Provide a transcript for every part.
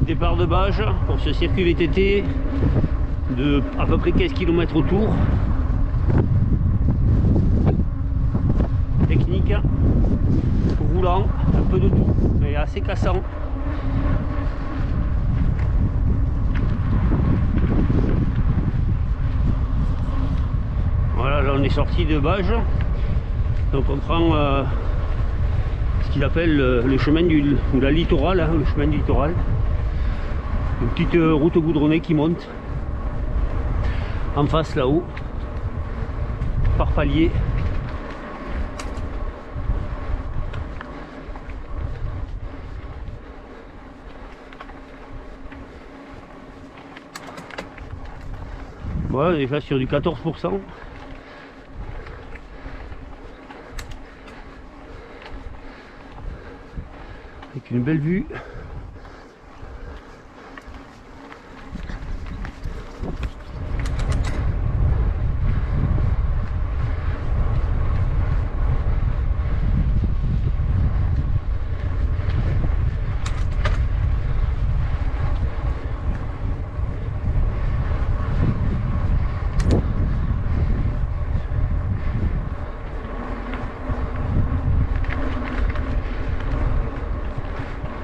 Départ de Bages pour ce circuit VTT de à peu près 15 km autour. Technique, roulant, un peu de tout, mais assez cassant. Voilà, là on est sorti de Bages, donc on prend ce qu'il appelle le chemin ou la littorale, hein, le chemin du littoral. Une petite route goudronnée qui monte en face là-haut, par palier. Voilà, déjà sur du 14%. Avec une belle vue.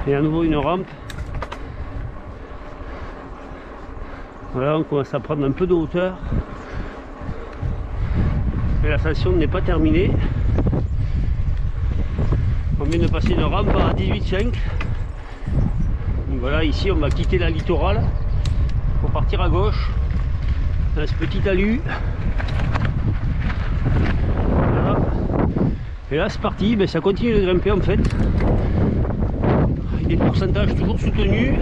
Et à nouveau une rampe. Voilà, on commence à prendre un peu de hauteur. Et l'ascension n'est pas terminée. On vient de passer une rampe à 18,5. Donc voilà, ici on va quitter la littorale pour partir à gauche dans ce petit talus. Voilà. Et là c'est parti, ben, ça continue de grimper en fait. Des pourcentages toujours soutenus.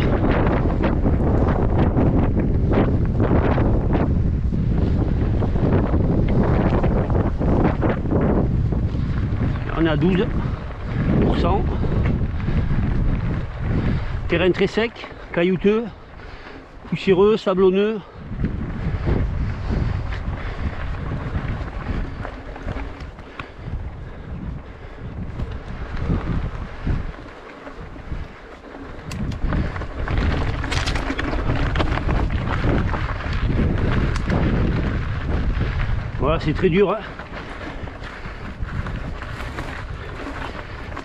On est à 12%. Terrain très sec, caillouteux, poussiéreux, sablonneux. Voilà, c'est très dur. Hein.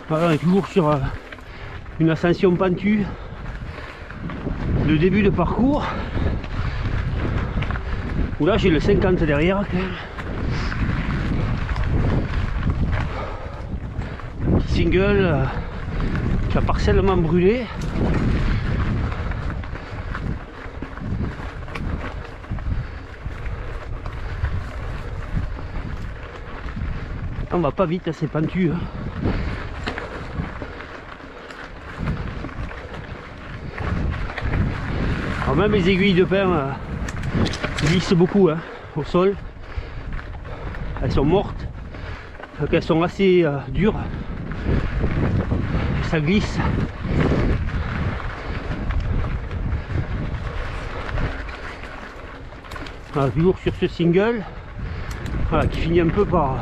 Voilà, on est toujours sur une ascension pentue. Le début de parcours. Où là j'ai le 50 derrière. Petit single qui a partiellement brûlé. On va pas vite, c'est pentu. Hein. Alors même les aiguilles de pin glissent beaucoup hein, au sol. Elles sont mortes, donc elles sont assez dures. Ça glisse. Voilà, toujours sur ce single, voilà, qui finit un peu par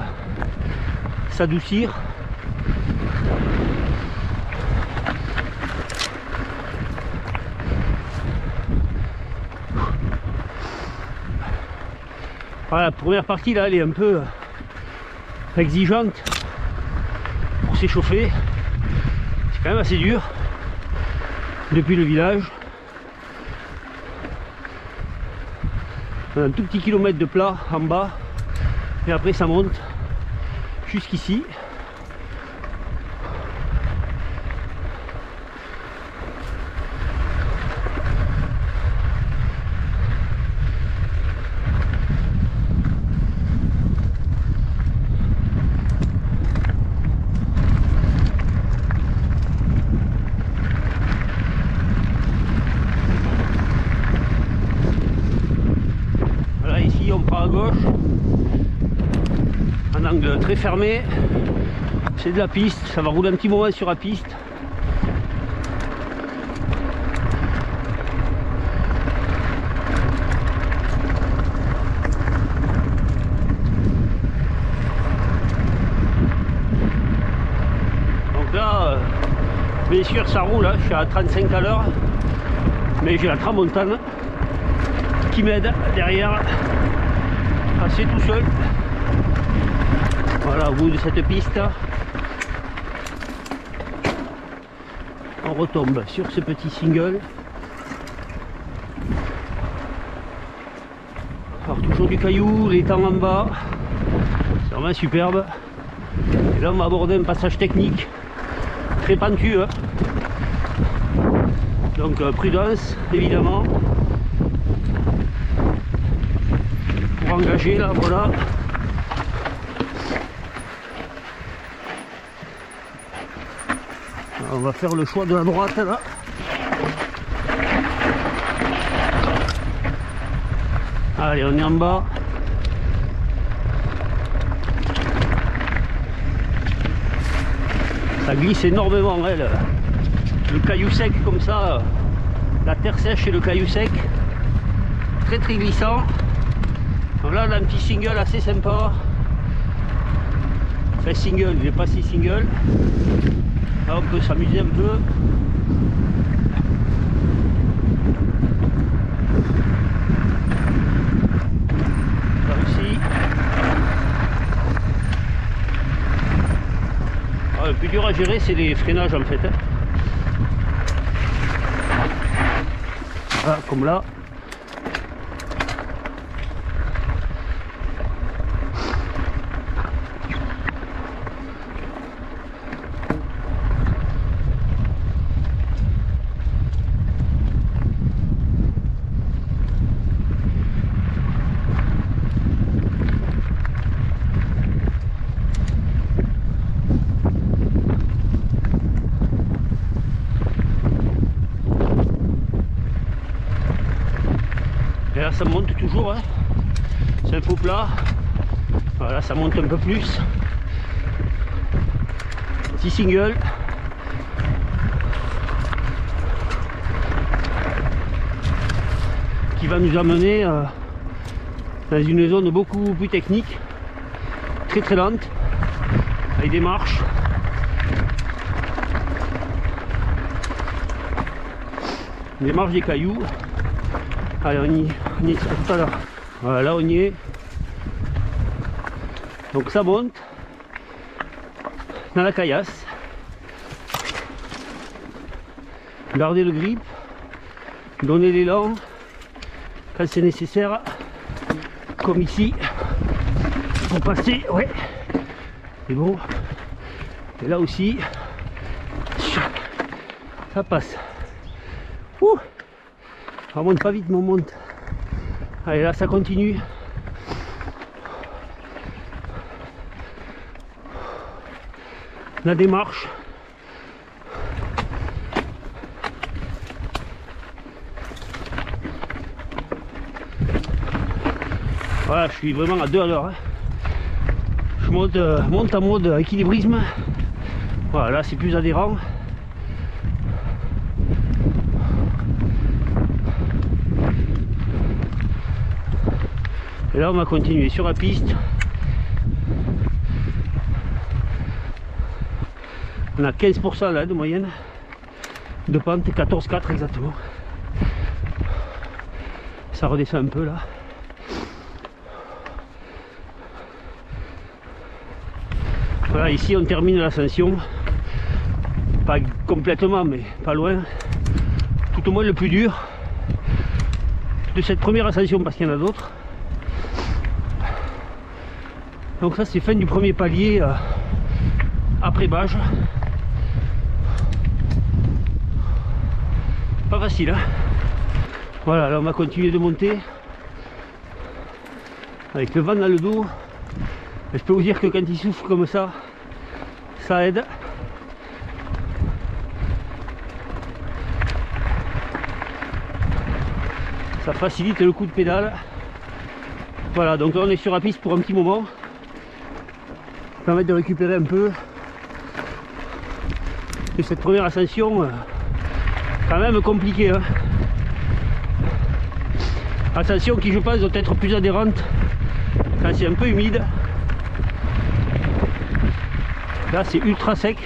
s'adoucir. Voilà, la première partie là elle est un peu exigeante pour s'échauffer. C'est quand même assez dur depuis le village. On a un tout petit kilomètre de plat en bas et après ça monte jusqu'ici. Voilà, ici on prend à gauche. Un angle très fermé, c'est de la piste, ça va rouler un petit moment sur la piste. Donc là, bien sûr ça roule, hein, je suis à 35 à l'heure, Mais j'ai la tramontane qui m'aide derrière à passer tout seul. Voilà, au bout de cette piste, on retombe sur ce petit single. Alors toujours du caillou, les temps en bas, c'est vraiment superbe. Et là on va aborder un passage technique très pentueux. Donc prudence évidemment. Pour engager là, voilà. Alors, on va faire le choix de la droite là. Allez, on est en bas. Ça glisse énormément, hein, le caillou sec comme ça, la terre sèche et le caillou sec. Très très glissant. Donc là on a un petit single assez sympa. Enfin single, il n'est pas si single. Là on peut s'amuser un peu. Le plus dur à gérer c'est les freinages en fait. Voilà, comme là. Et là ça monte toujours, hein. C'est un faux plat. Voilà, ça monte un peu plus. Petit single. Qui va nous amener dans une zone beaucoup plus technique. Très très lente. Avec des marches. Des marches, des cailloux. Allez, on y est tout à l'heure. Voilà, là on y est. Donc ça monte dans la caillasse. Gardez le grip, donnez l'élan quand c'est nécessaire, comme ici, pour passer. Ouais, c'est bon. Et là aussi, ça passe. Ouh, on monte pas vite, mais on monte. Allez, là ça continue. La démarche. Voilà, je suis vraiment à 2 à l'heure. Hein. Je monte en mode équilibrisme. Voilà, là c'est plus adhérent. Et là on va continuer sur la piste. On a 15% là de moyenne de pente, 14,4 exactement. Ça redescend un peu là. Voilà, ici on termine l'ascension. Pas complètement mais pas loin. Tout au moins le plus dur de cette première ascension parce qu'il y en a d'autres. Donc ça c'est fin du premier palier après Bages. Pas facile hein. Voilà, là on va continuer de monter avec le vent dans le dos. Et je peux vous dire que quand il souffle comme ça aide. Ça facilite le coup de pédale. Voilà, donc là on est sur la piste pour un petit moment. Ça permet de récupérer un peu de cette première ascension. Quand même compliquée. Hein. Ascension qui je pense doit être plus adhérente quand c'est un peu humide. Là c'est ultra sec,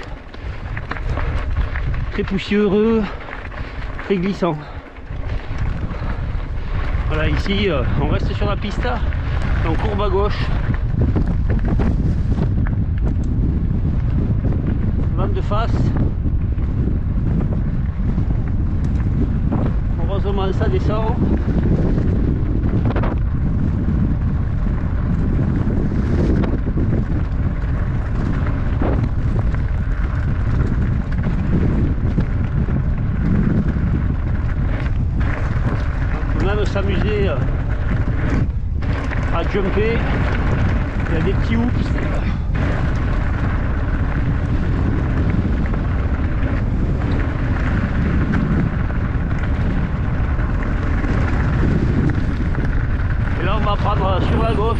très poussiéreux, très glissant. Voilà, ici, on reste sur la pista, on courbe à gauche. Vent de face. Heureusement, ça descend. On peut même s'amuser à jumper. Il y a des petits hoops. Et là on va prendre sur la gauche.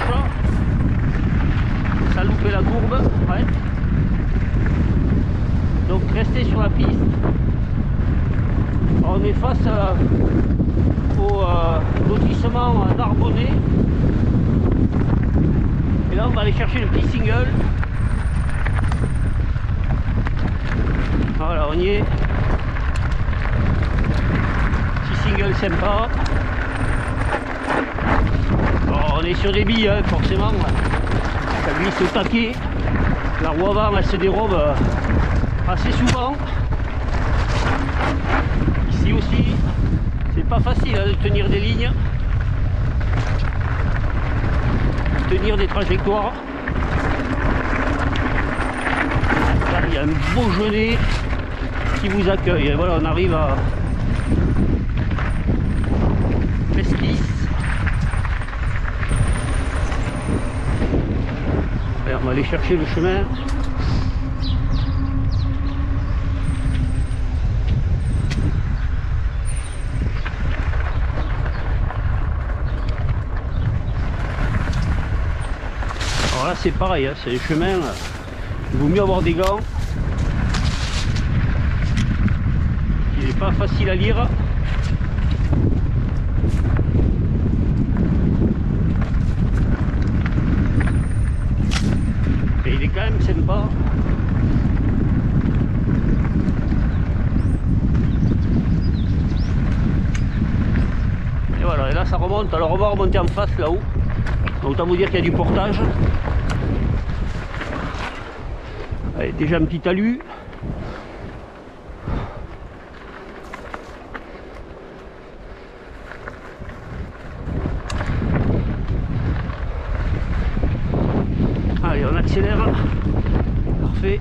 Ça a loupé la courbe. Ouais. Donc restez sur la piste. On est face au lotissement Narbonnais. Et là on va aller chercher le petit single. Voilà, on y est. Petit single sympa. Bon, on est sur des billes, hein, forcément. Ça glisse au taquet. La roue avant elle se dérobe assez souvent. Ici aussi, c'est pas facile hein, de tenir des lignes. Tenir des trajectoires. Là, il y a un beau genêt qui vous accueille. Et voilà, on arrive à Pesquis. Et on va aller chercher le chemin. Alors là c'est pareil, hein, c'est les chemins, il vaut mieux avoir des gants. Il n'est pas facile à lire. Et il est quand même sympa. Et voilà, et là ça remonte, alors on va remonter en face là-haut. Autant vous dire qu'il y a du portage. Allez, déjà un petit talus. Allez, on accélère. Parfait.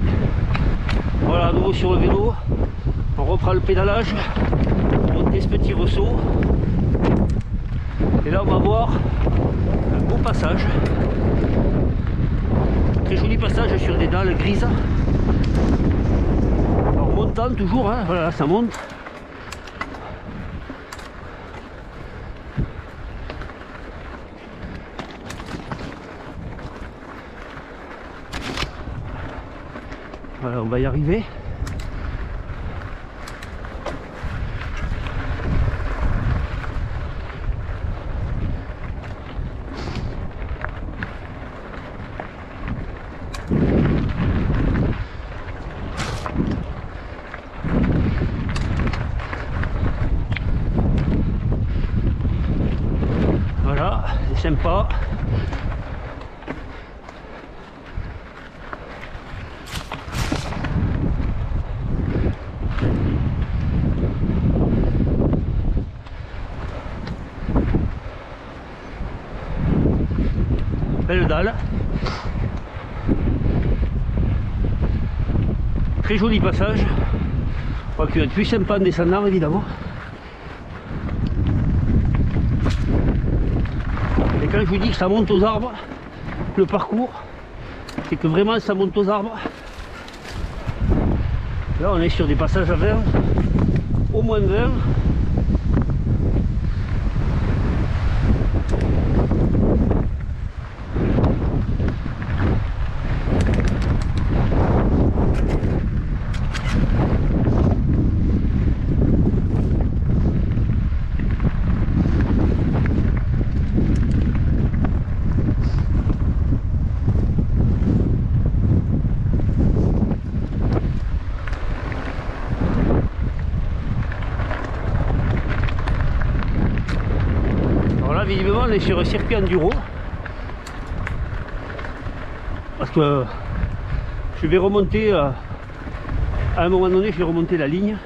Voilà, à nouveau sur le vélo. On reprend le pédalage. On monte ce petit ressaut. Et là, on va voir un beau passage. Très joli passage sur des dalles grises. Alors montant toujours, hein, voilà, ça monte. Voilà, on va y arriver. Voilà, c'est sympa. Belle dalle. Très joli passage. Je crois qu'il va être plus sympa en descendant évidemment. Et quand je vous dis que ça monte aux arbres, le parcours, c'est que vraiment ça monte aux arbres. Là on est sur des passages à 20, au moins 20. on est sur un circuit enduro. Parce que je vais remonter, à un moment donné, je vais remonter la ligne.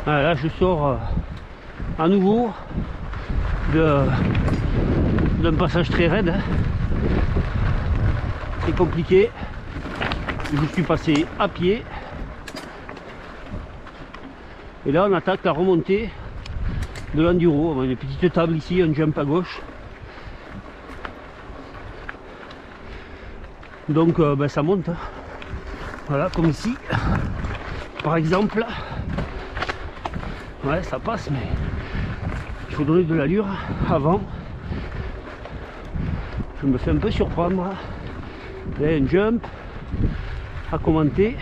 Voilà, là je sors à nouveau d'un passage très raide, hein. Très compliqué. Je suis passé à pied. Et là on attaque la remontée de l'enduro. On a une petite table ici, un jump à gauche. Donc ben, ça monte. Voilà, comme ici. Par exemple. Ouais, ça passe, mais il faut donner de l'allure avant. Je me fais un peu surprendre. Il y a un jump à commenter.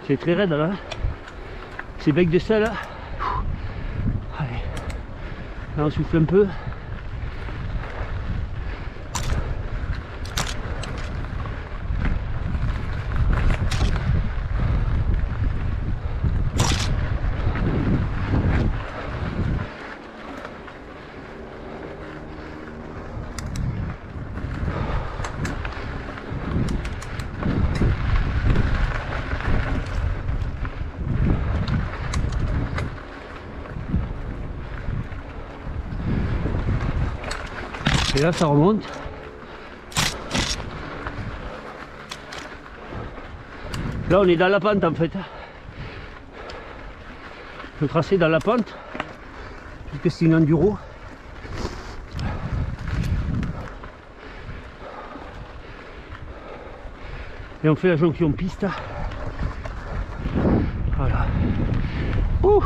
C'est très raide là. Ces becs de sel là. Allez. Là on souffle un peu. Et là ça remonte. Là on est dans la pente en fait. Le tracé est dans la pente. Puisque c'est une enduro. Et on fait la jonction piste. Voilà. Ouh!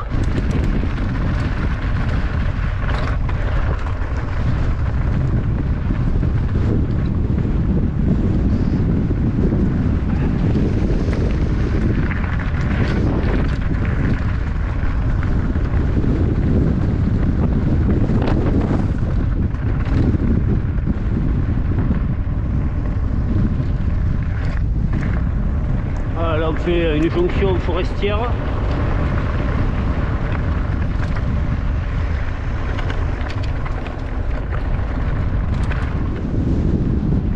On fait une jonction forestière.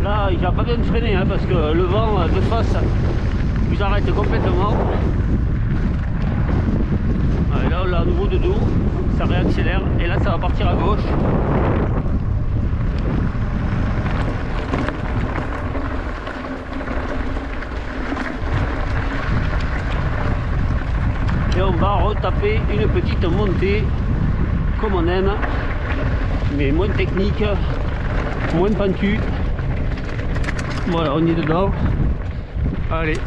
Là il n'y a pas besoin de freiner hein, parce que le vent de face vous arrête complètement. Et là on l'a à nouveau de dos, ça réaccélère et là ça va partir à gauche. Et on va retaper une petite montée comme on aime, mais moins technique, moins pentue. Voilà, on est dedans. Allez,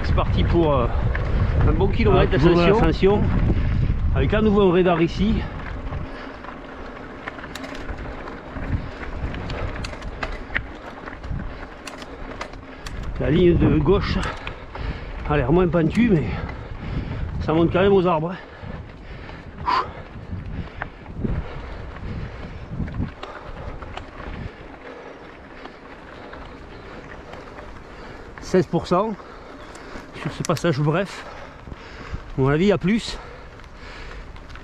c'est parti pour un bon kilomètre d'ascension avec à nouveau un radar ici. La ligne de gauche a l'air moins pentue, mais ça monte quand même aux arbres. 16% sur ce passage bref. À mon avis, il y a plus.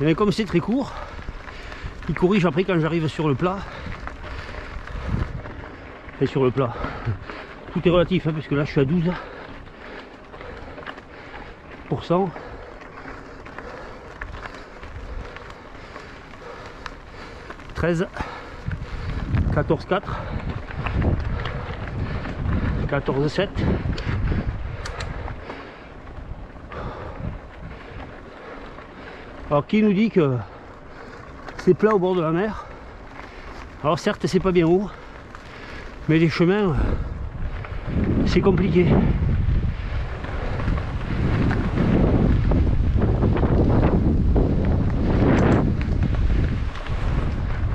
Mais comme c'est très court, il corrige après quand j'arrive sur le plat. Et sur le plat. Tout est relatif, hein, parce que là je suis à 12%. 13, 14,4, 14,7. Alors qui nous dit que c'est plat au bord de la mer? Alors certes c'est pas bien haut, mais les chemins c'est compliqué.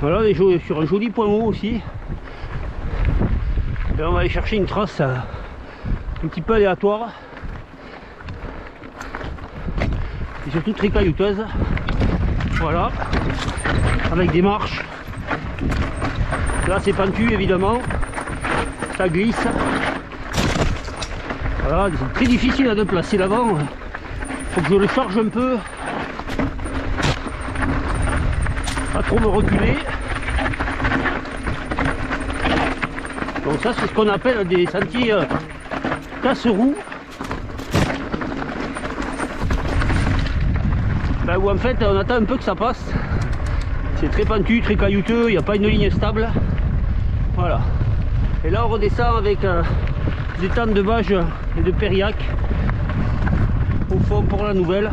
Voilà, on est sur un joli point haut aussi. Et on va aller chercher une trace un petit peu aléatoire. surtout très caillouteuse. Voilà, avec des marches. Là c'est pentu évidemment, ça glisse. Voilà, c'est très difficile à déplacer l'avant. Faut que je le charge un peu, pas trop me reculer. Donc ça c'est ce qu'on appelle des sentiers casse-roues. Ben, où en fait on attend un peu que ça passe. C'est très pentu, très caillouteux, il n'y a pas une ligne stable. Voilà. Et là on redescend avec des tentes de bâche et de périac au fond pour la nouvelle.